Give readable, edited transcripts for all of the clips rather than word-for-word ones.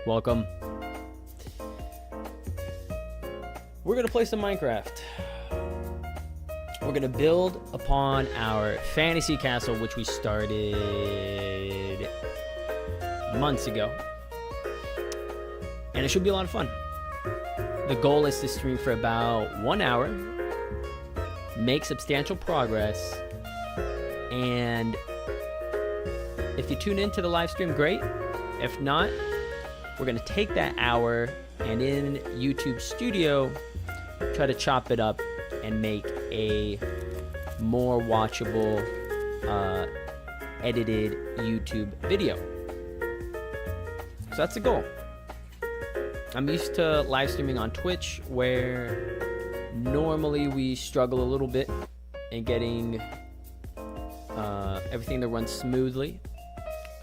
welcome. We're gonna play some Minecraft. We're gonna build upon our fantasy castle, which we started months ago. And it should be a lot of fun. The goal is to stream for about 1 hour, make substantial progress, and if you tune into the live stream, great. If not, we're gonna take that hour and in YouTube Studio, try to chop it up and make a more watchable, edited YouTube video. So that's the goal. I'm used to live streaming on Twitch, where normally we struggle a little bit in getting everything to run smoothly.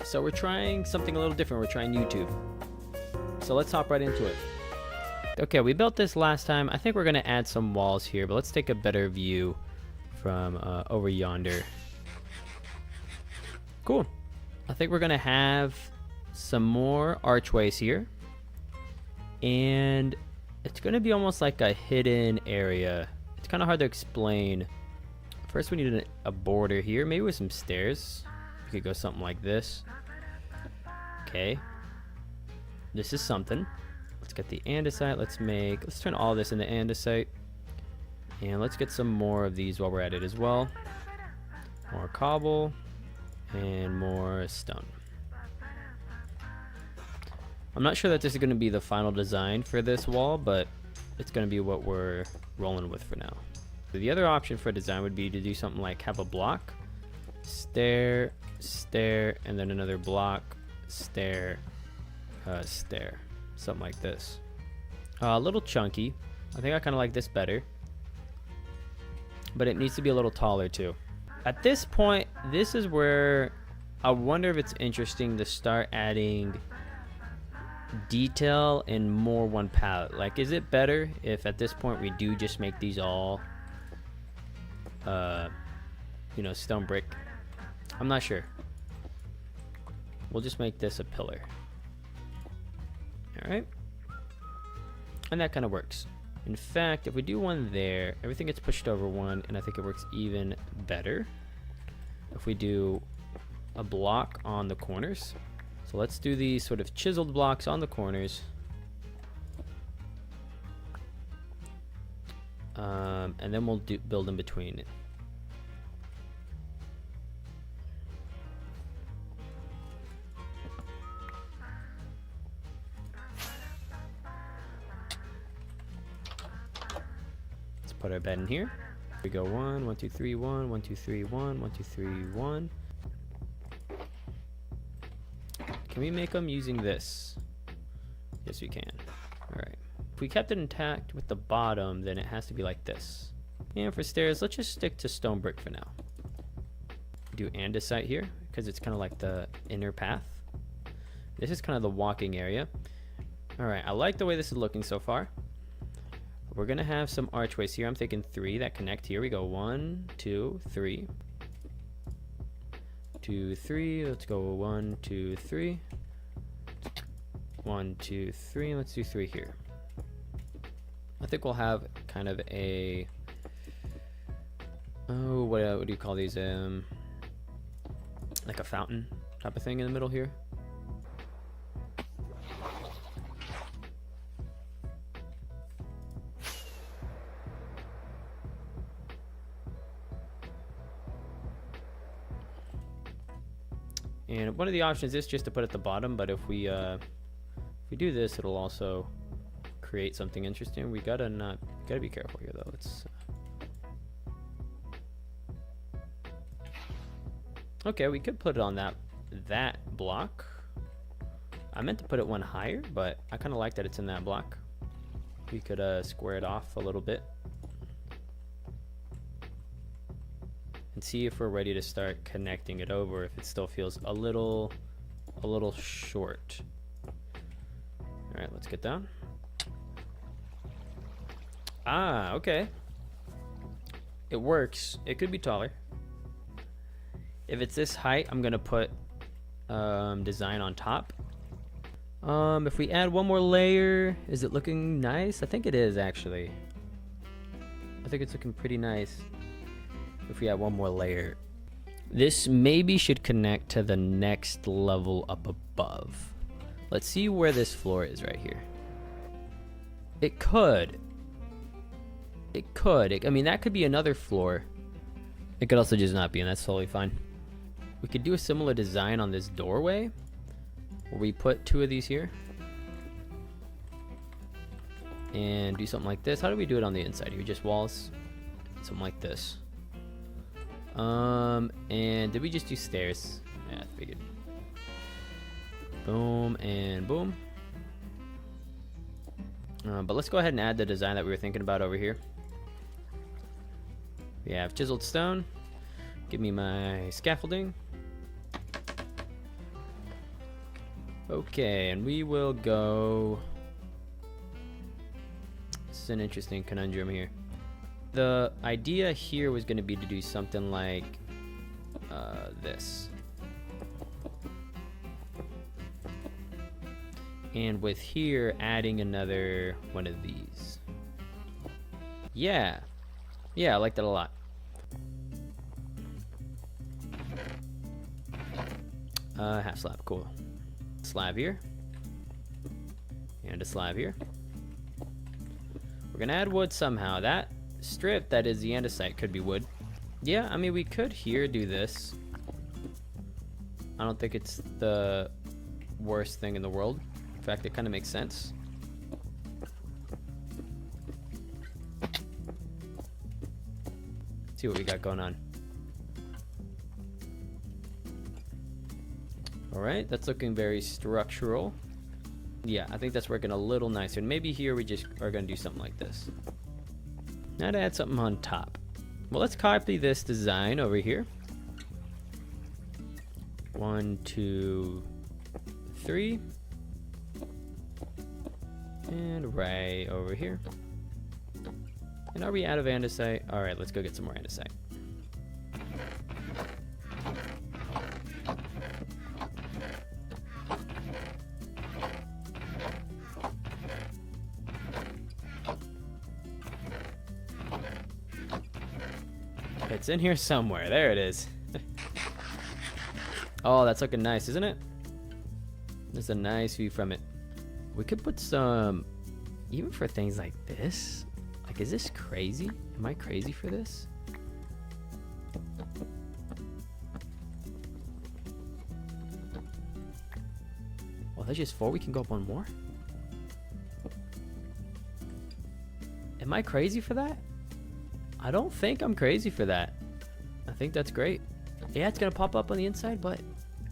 So we're trying something a little different. We're trying YouTube. So let's hop right into it. Okay, we built this last time. I think we're gonna add some walls here, but let's take a better view from over yonder. Cool. I think we're gonna have some more archways here. And it's gonna be almost like a hidden area. It's kind of hard to explain. First we need a border here, maybe with some stairs. We could go something like this. Okay. This is something. Let's get the andesite. Let's turn all this into andesite. And let's get some more of these while we're at it as well. More cobble and more stone. I'm not sure that this is going to be the final design for this wall, but it's going to be what we're rolling with for now. The other option for design would be to do something like have a block, stair, stair, and then another block, stair, stair. Something like this. A little chunky. I think I kind of like this better. But it needs to be a little taller too. At this point, this is where I wonder if it's interesting to start adding detail in more one palette. Like, is it better if at this point we do just make these all you know, stone brick? I'm not sure. We'll just make this a pillar. Alright, and that kind of works. In fact, if we do one there, everything gets pushed over one, and I think it works even better if we do a block on the corners. So let's do these sort of chiseled blocks on the corners, and then we'll build in between it. Put our bed in here. We go 1, 1, 2, 3, 1, 1, 2, 3, 1, 1, 2, 3, 1. Can we make them using this? Yes, we can. Alright. If we kept it intact with the bottom, then it has to be like this. And for stairs, let's just stick to stone brick for now. Do andesite here, because it's kind of like the inner path. This is kind of the walking area. Alright, I like the way this is looking so far. We're gonna have some archways here. I'm thinking 3 that connect here. We go 1, 2, 3. 2, 3. Let's go 1, 2, 3. 1, 2, 3. Let's do 3 here. I think we'll have kind of a what do you call these? Like a fountain type of thing in the middle here. And one of the options is just to put at the bottom, but if we do this, it'll also create something interesting. We gotta be careful here though. It's okay. We could put it on that block. I meant to put it one higher, but I kind of like that it's in that block. We could square it off a little bit and see if we're ready to start connecting it over, if it still feels a little short. All right, let's get down. Ah, okay. It works. It could be taller. If it's this height, I'm gonna put design on top. If we add one more layer, is it looking nice? I think it is, actually. I think it's looking pretty nice if we add one more layer. This maybe should connect to the next level up above. Let's see where this floor is right here. It could. It could. I mean, that could be another floor. It could also just not be, and that's totally fine. We could do a similar design on this doorway, where we put 2 of these here. And do something like this. How do we do it on the inside here? Just walls? Something like this. And did we just do stairs? Yeah, I figured. Boom and boom. But let's go ahead and add the design that we were thinking about over here. We have chiseled stone. Give me my scaffolding. Okay, and we will go... This is an interesting conundrum here. The idea here was going to be to do something like this. And with here, adding another one of these. Yeah. Yeah, I like that a lot. Half slab, cool. Slab here. And a slab here. We're gonna add wood somehow. That strip that is the andesite could be wood. Yeah, I mean, we could here do this. I don't think it's the worst thing in the world. In fact, it kind of makes sense. Let's see what we got going on. Alright, that's looking very structural. Yeah, I think that's working a little nicer. And maybe here we just are going to do something like this. Now to add something on top. Well, let's copy this design over here. 1, 2, 3. And right over here. And are we out of andesite? Alright, let's go get some more andesite. It's in here somewhere. There it is. Oh, that's looking nice, isn't it? There's a nice view from it. We could put some, even for things like this. Like, is this crazy? Am I crazy for this? Well, there's just 4. We can go up one more. Am I crazy for that? I don't think I'm crazy for that. I think that's great. Yeah, it's gonna pop up on the inside, but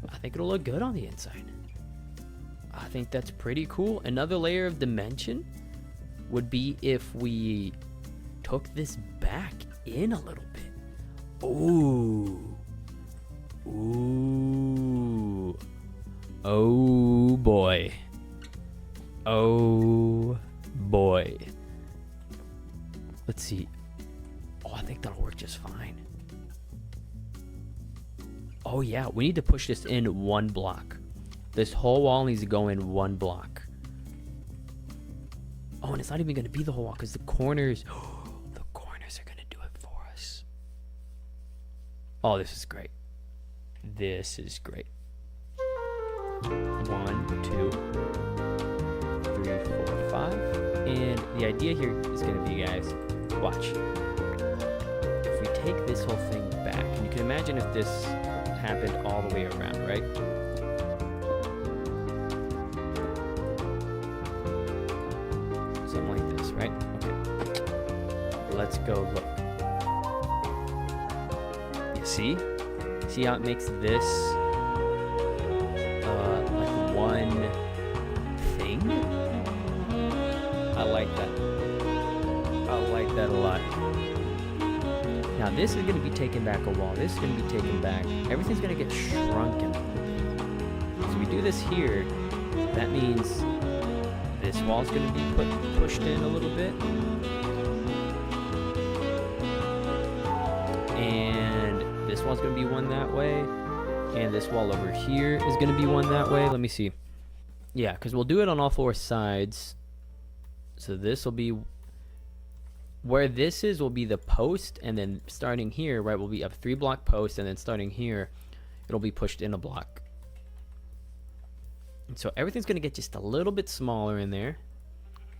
I think it'll look good on the inside. I think that's pretty cool. Another layer of dimension would be if we took this back in a little bit. Ooh. Ooh. Oh boy. Oh boy. Let's see. Oh, I think that'll work just fine. Oh yeah, we need to push this in 1 block. This whole wall needs to go in 1 block. Oh, and it's not even going to be the whole wall because the corners, the corners are going to do it for us. Oh, this is great. This is great. 1, 2, 3, 4, 5. And the idea here is going to be, guys, watch. If we take this whole thing back, and you can imagine if this happened all the way around, right? Something like this, right? Okay. Let's go look. You see? See how it makes this like one thing? I like that. I like that a lot. Now this is going to be taken back a wall. This is going to be taken back. Everything's going to get shrunken. So we do this here. That means this wall's going to be pushed in a little bit. And this wall's going to be one that way. And this wall over here is going to be one that way. Let me see. Yeah, because we'll do it on all four sides. So this will be where this is will be the post, and then starting here, right, will be a 3-block post, and then starting here, it'll be pushed in a block. And so everything's going to get just a little bit smaller in there,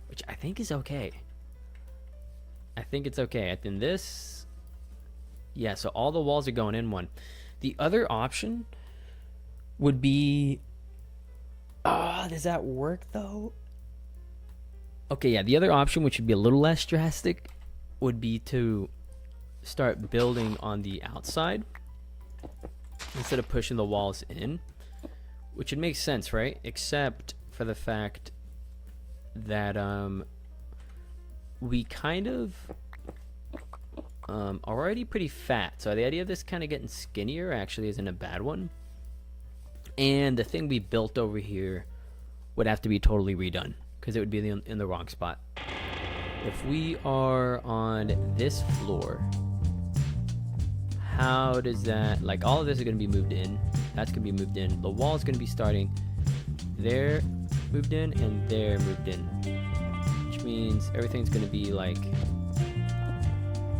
which I think is okay. I think it's okay. I think this, yeah, so all the walls are going in one. The other option would be, does that work though? Okay, yeah, the other option, which would be a little less drastic, would be to start building on the outside instead of pushing the walls in, which would make sense, right? Except for the fact that we kind of are already pretty fat. So the idea of this kind of getting skinnier actually isn't a bad one. And the thing we built over here would have to be totally redone, because it would be in the wrong spot. If we are on this floor, how does that, like, all of this is going to be moved in. That's going to be moved in. The wall is going to be starting there, moved in, and there, moved in. Which means everything's going to be like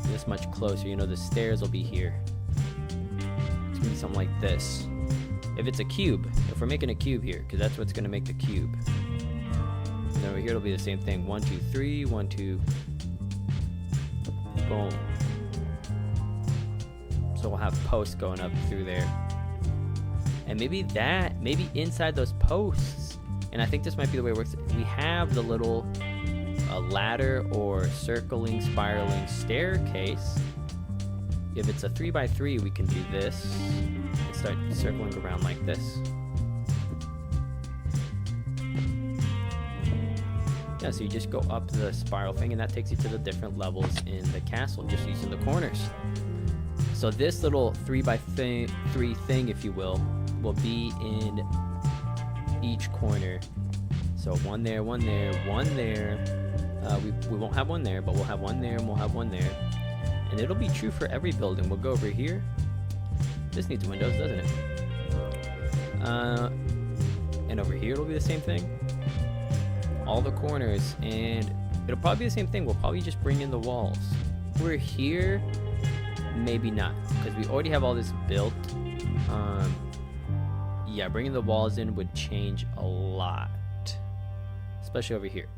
this much closer. You know, the stairs will be here. It's going to be something like this. If it's a cube, if we're making a cube here, because that's what's going to make the cube. And then over here it'll be the same thing. 1, 2, 3, 1, 2. Boom. So we'll have posts going up through there. And maybe inside those posts, and I think this might be the way it works, we have the little ladder or circling, spiraling staircase. If it's a 3x3, we can do this and start circling around like this. Yeah, so you just go up the spiral thing, and that takes you to the different levels in the castle, just using the corners. So this little 3x3 thing, if you will be in each corner. So one there, one there, one there. We won't have one there, but we'll have one there, and we'll have one there. And it'll be true for every building. We'll go over here. This needs windows, doesn't it? And over here it'll be the same thing. All the corners, and it'll probably be the same thing. We'll probably just bring in the walls. We're here, maybe not, because we already have all this built. Yeah, bringing the walls in would change a lot, especially over here.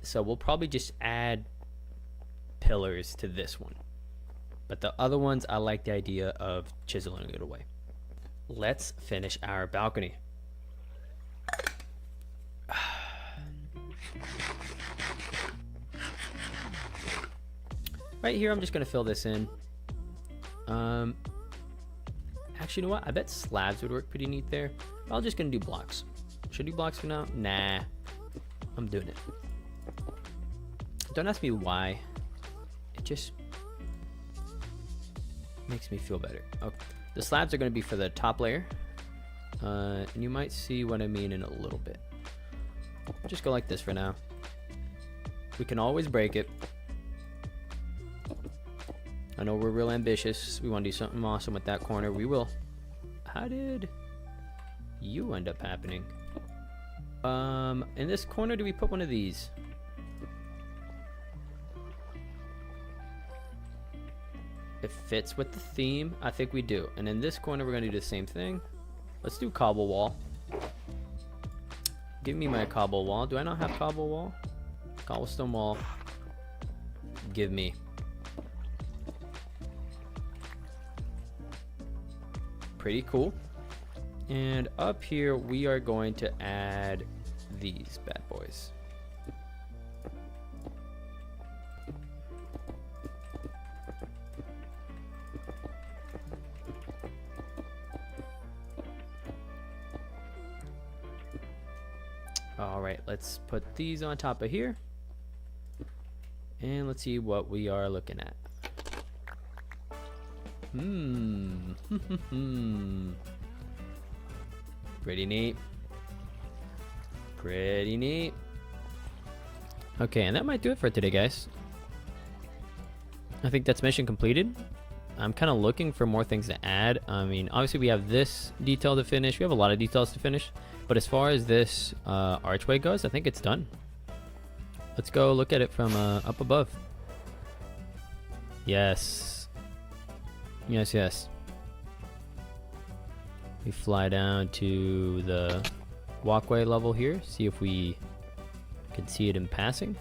So we'll probably just add pillars to this one, but the other ones, I like the idea of chiseling it away. Let's finish our balcony. Right here, I'm just gonna fill this in. Actually, you know what? I bet slabs would work pretty neat there. I'm just gonna do blocks. Should I do blocks for now? Nah, I'm doing it. Don't ask me why. It just makes me feel better. Okay, the slabs are gonna be for the top layer, and you might see what I mean in a little bit. Just go like this for now. We can always break it. I know we're real ambitious. We want to do something awesome with that corner. We will. How did you end up happening? In this corner, do we put one of these? It fits with the theme. I think we do. And in this corner, we're going to do the same thing. Let's do cobble wall. Give me my cobble wall. Do I not have cobble wall? Cobblestone wall. Give me. Pretty cool. And up here we are going to add these bad boys. All right, let's put these on top of here, and let's see what we are looking at. Pretty neat. Pretty neat. Okay, and that might do it for today, guys. I think that's mission completed. I'm kind of looking for more things to add. I mean, obviously we have this detail to finish. We have a lot of details to finish. But as far as this archway goes, I think it's done. Let's go look at it from up above. Yes. Yes, yes. We fly down to the walkway level here. See if we can see it in passing.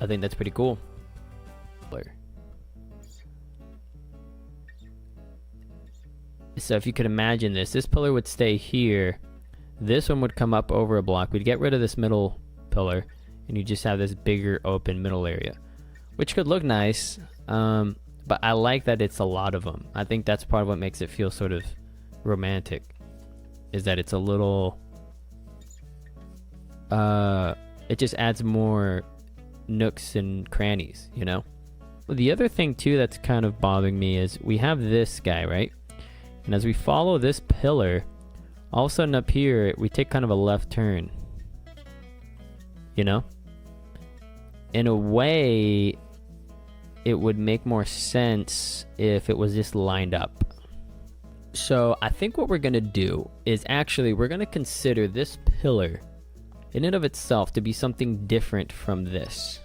I think that's pretty cool. So if you could imagine this pillar would stay here. This one would come up over a block. We'd get rid of this middle pillar, and you just have this bigger open middle area, which could look nice. But I like that it's a lot of them. I think that's part of what makes it feel sort of romantic, is that it's a little, it just adds more nooks and crannies, you know? The other thing too that's kind of bothering me is we have this guy, right? And as we follow this pillar, all of a sudden up here, we take kind of a left turn, you know? In a way, it would make more sense if it was just lined up. So I think what we're gonna do is actually, we're gonna consider this pillar in and of itself to be something different from this.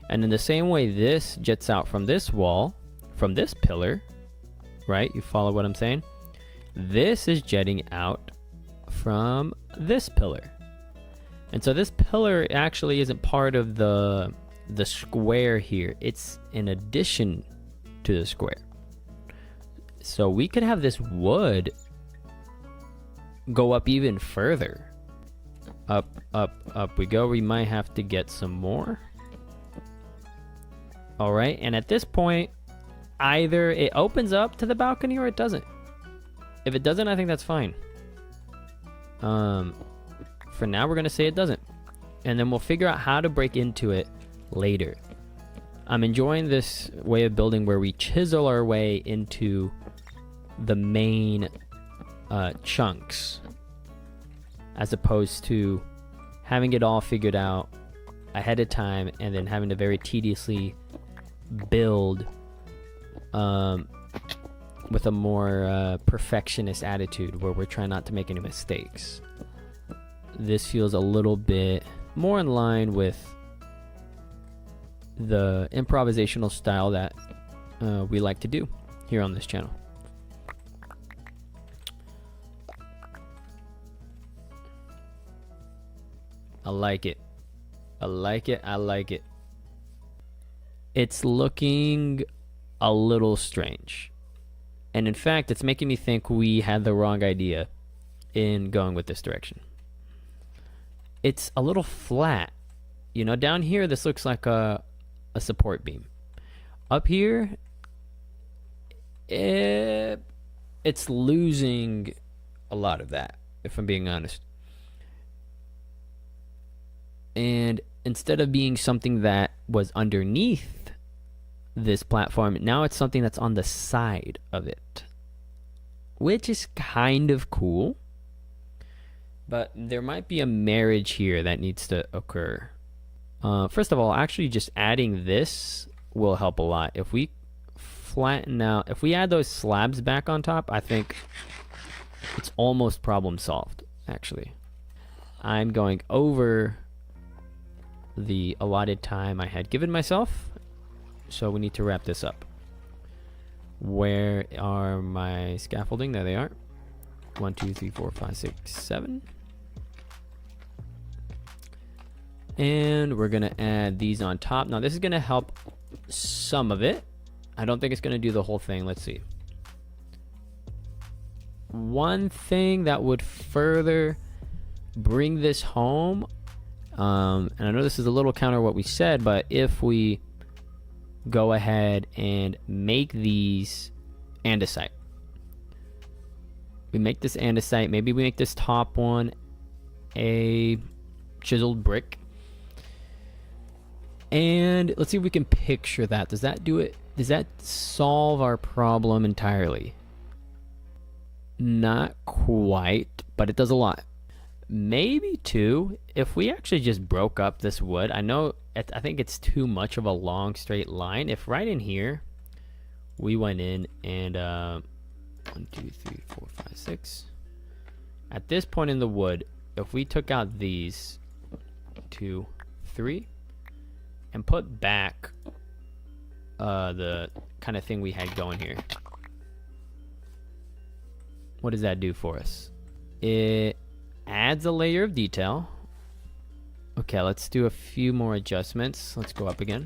And in the same way this jets out from this wall, from this pillar, right? You follow what I'm saying? This is jetting out from this pillar. And so this pillar actually isn't part of the square here. It's in addition to the square. So we could have this wood go up even further. Up, up, up we go. We might have to get some more. All right, and at this point, either it opens up to the balcony or it doesn't. If it doesn't, I think that's fine. For now, we're gonna say it doesn't. And then we'll figure out how to break into it later. I'm enjoying this way of building where we chisel our way into the main chunks, as opposed to having it all figured out ahead of time and then having to very tediously build with a more perfectionist attitude where we're trying not to make any mistakes. This feels a little bit more in line with the improvisational style that we like to do here on this channel. I like it. I like it. I like it. It's looking a little strange. And in fact, it's making me think we had the wrong idea in going with this direction. It's a little flat. You know, down here, this looks like a support beam. Up here, it's losing a lot of that, if I'm being honest. And instead of being something that was underneath this platform, now it's something that's on the side of it, which is kind of cool. But there might be a marriage here that needs to occur. First of all, actually just adding this will help a lot. If we flatten out, if we add those slabs back on top, I think it's almost problem solved, actually. I'm going over the allotted time I had given myself, so we need to wrap this up. Where are my scaffolding? There they are. 1, 2, 3, 4, 5, 6, 7. And we're gonna add these on top. Now this is gonna help some of it. I don't think it's gonna do the whole thing. Let's see. One thing that would further bring this home, and I know this is a little counter what we said, but if we go ahead and make these andesite, we make this andesite, maybe we make this top one a chiseled brick, and let's see if we can picture that. Does that do it? Does that solve our problem entirely? Not quite, but it does a lot. Maybe too, if we actually just broke up this wood, I know I think it's too much of a long straight line. If right in here we went in and 1, 2, 3, 4, 5, 6. At this point in the wood, if we took out these 2, 3 and put back the kind of thing we had going here, what does that do for us? It adds a layer of detail. Okay, let's do a few more adjustments. Let's go up again.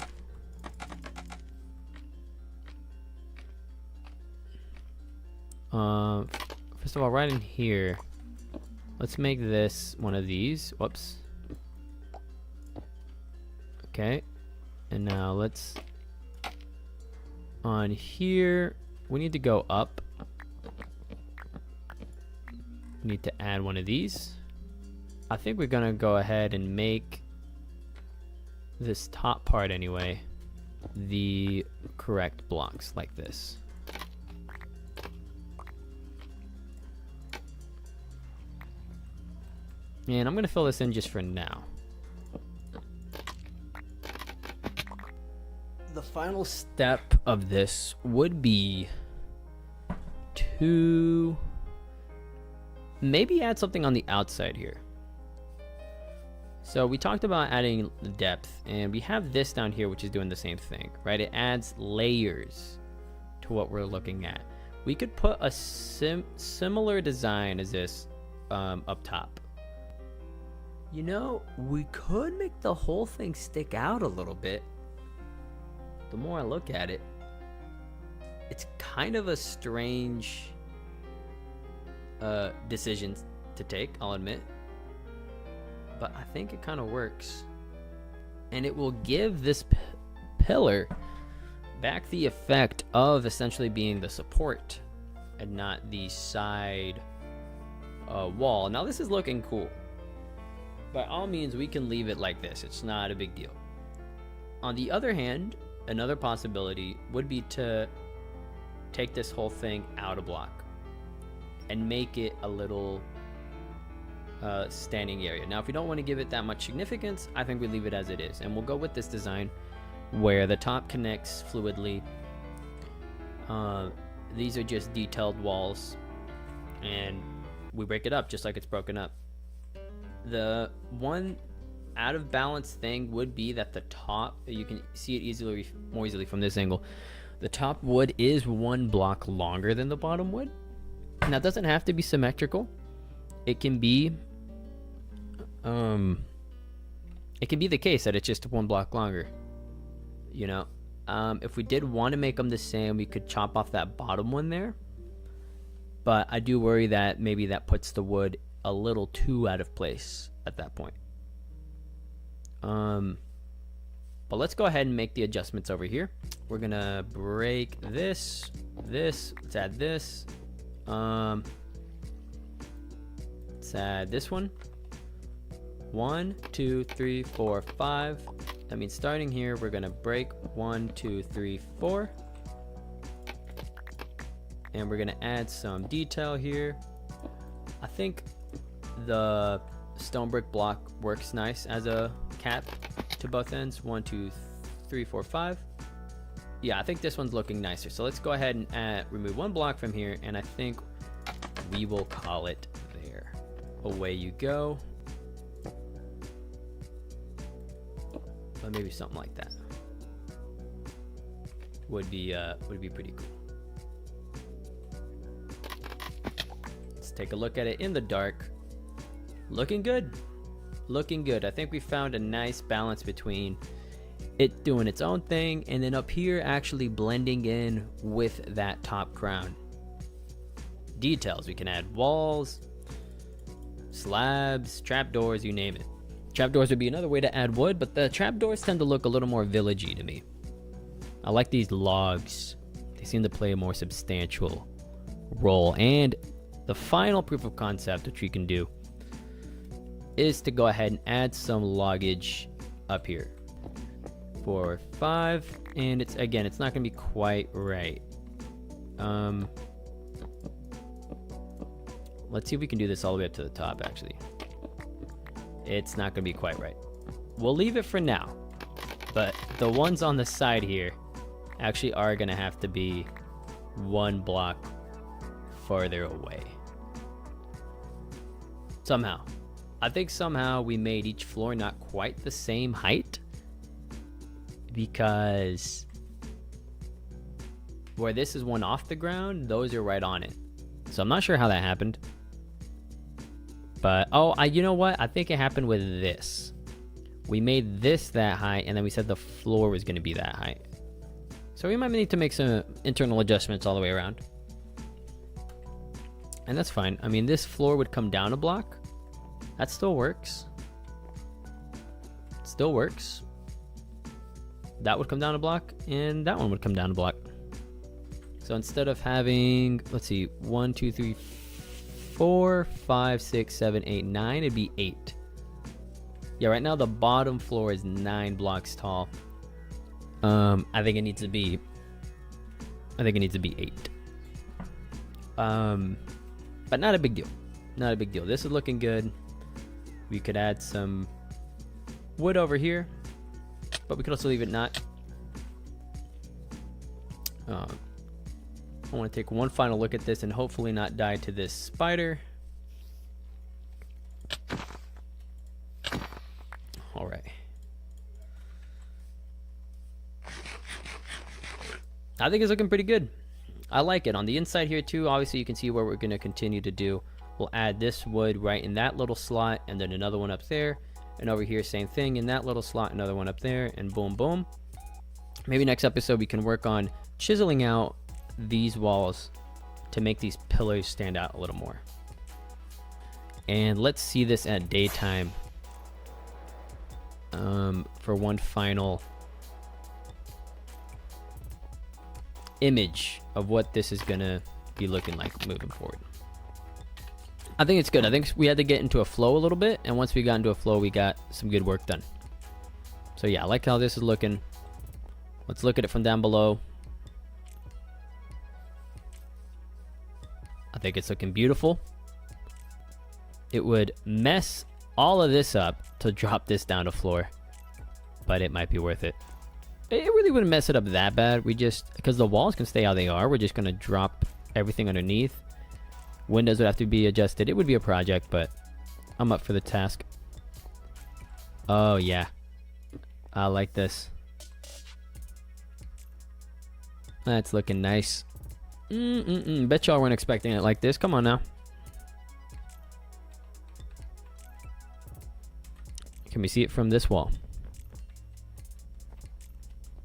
First of all, right in here, let's make this one of these. Whoops. Okay, and now let's, on here, we need to go up. We need to add one of these. I think we're gonna go ahead and make this top part anyway the correct blocks like this. And I'm gonna fill this in just for now. The final step of this would be to maybe add something on the outside here. So we talked about adding the depth, and we have this down here which is doing the same thing, right? It adds layers to what we're looking at. We could put a similar design as this up top. You know, we could make the whole thing stick out a little bit. The more I look at it, it's kind of a strange decision to take, I'll admit. But I think it kind of works. And it will give this pillar back the effect of essentially being the support and not the side wall. Now this is looking cool. By all means, we can leave it like this. It's not a big deal. On the other hand, another possibility would be to take this whole thing out a block and make it a little standing area. Now, if we don't want to give it that much significance, I think we leave it as it is. And we'll go with this design where the top connects fluidly. These are just detailed walls, and we break it up just like it's broken up. The one out of balance thing would be that the top, you can see it more easily from this angle. The top wood is 1 block longer than the bottom wood. Now, it doesn't have to be symmetrical. It can be the case that it's just 1 block longer. You know, if we did want to make them the same, we could chop off that bottom one there. But I do worry that maybe that puts the wood a little too out of place at that point. But let's go ahead and make the adjustments over here. We're gonna break this, let's add this. Let's add this one. 1, 2, 3, 4, 5. That means starting here, we're gonna break 1, 2, 3, 4. And we're gonna add some detail here. I think the stone brick block works nice as a cap to both ends. 1, 2, 3, 4, 5. Yeah, I think this one's looking nicer. So let's go ahead and remove 1 block from here, and I think we will call it there. Away you go. Or maybe something like that would be pretty cool. Let's take a look at it in the dark. Looking good. Looking good. I think we found a nice balance between it doing its own thing and then up here actually blending in with that top crown. Details. We can add walls, slabs, trapdoors, you name it. Trapdoors would be another way to add wood, but the trapdoors tend to look a little more villagey to me. I like these logs. They seem to play a more substantial role. And the final proof of concept, which we can do, is to go ahead and add some loggage up here. 4, 5, and it's not gonna be quite right. Let's see if we can do this all the way up to the top. Actually, it's not gonna be quite right. We'll leave it for now. But the ones on the side here actually are gonna have to be 1 block farther away. Somehow. I think somehow we made each floor not quite the same height, because where this is one off the ground, those are right on it. So I'm not sure how that happened. But, you know what? I think it happened with this. We made this that height, and then we said the floor was going to be that height. So we might need to make some internal adjustments all the way around. And that's fine. I mean, this floor would come down a block. That still works. Still works. That would come down a block, and that one would come down a block. So instead of having, let's see, 1, 2, 3, 4, 5, 6, 7, 8, 9, it'd be 8. Yeah, right now the bottom floor is 9 blocks tall. I think it needs to be 8. But not a big deal. Not a big deal. This is looking good. We could add some wood over here, but we could also leave it not. I want to take one final look at this and hopefully not die to this spider. All right. I think it's looking pretty good. I like it. On the inside here too, obviously you can see what we're going to continue to do. We'll add this wood right in that little slot, and then another one up there, and over here same thing in that little slot, another one up there, and boom boom. Maybe next episode we can work on chiseling out these walls to make these pillars stand out a little more. And let's see this at daytime for one final image of what this is gonna be looking like moving forward. I think it's good. I think we had to get into a flow a little bit, and once we got into a flow, we got some good work done. So yeah, I like how this is looking. Let's look at it from down below. I think it's looking beautiful. It would mess all of this up to drop this down to floor, but it might be worth it. It really wouldn't mess it up that bad. We just, because the walls can stay how they are, we're just going to drop everything underneath. Windows would have to be adjusted. It would be a project, but I'm up for the task. Oh yeah, I like this. That's looking nice. Bet y'all weren't expecting it like this. Come on now. Can we see it from this wall?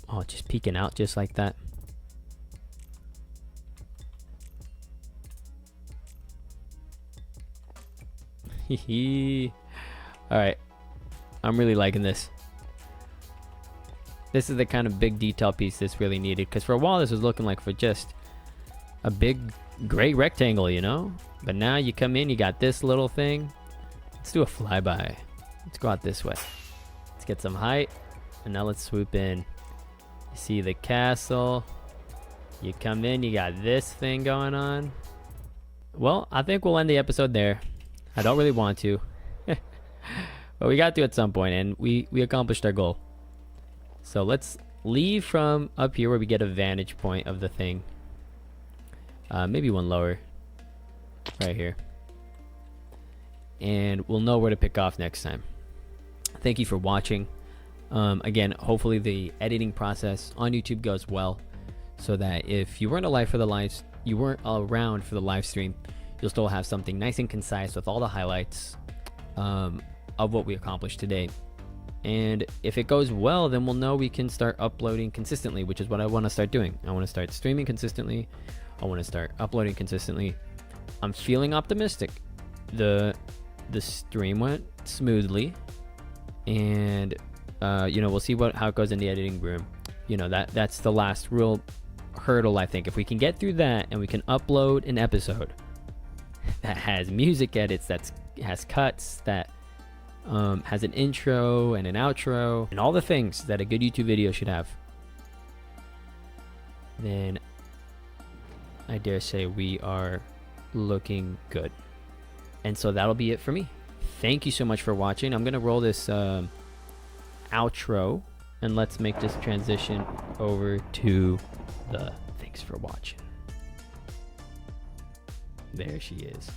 Oh, just peeking out just like that. Alright, I'm really liking this. This is the kind of big detail piece this really needed, because for a while this was looking like for just a big gray rectangle, you know? But now you come in, you got this little thing. Let's do a flyby. Let's go out this way. Let's get some height, and now let's swoop in. You see the castle. You come in, you got this thing going on. Well, I think we'll end the episode there. I don't really want to, but we got to at some point, and we accomplished our goal. So let's leave from up here where we get a vantage point of the thing. Maybe one lower, right here. And we'll know where to pick off next time. Thank you for watching. Again, hopefully the editing process on YouTube goes well, so that if you weren't around for the live stream, you'll still have something nice and concise with all the highlights of what we accomplished today. And if it goes well, then we'll know we can start uploading consistently, which is what I want to start doing. I want to start streaming consistently. I want to start uploading consistently. I'm feeling optimistic. The stream went smoothly, and we'll see how it goes in the editing room. That's the last real hurdle, I think. If we can get through that and we can upload an episode that has music edits, that has cuts, that has an intro and an outro, and all the things that a good YouTube video should have, then I dare say we are looking good. And so that'll be it for me. Thank you so much for watching. I'm going to roll this outro And let's make this transition over to the thanks for watching. There she is.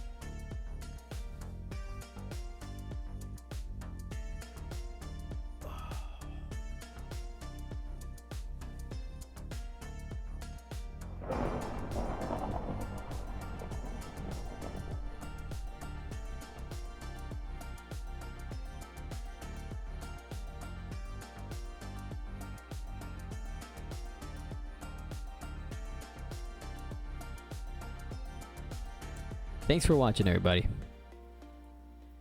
Thanks for watching, everybody.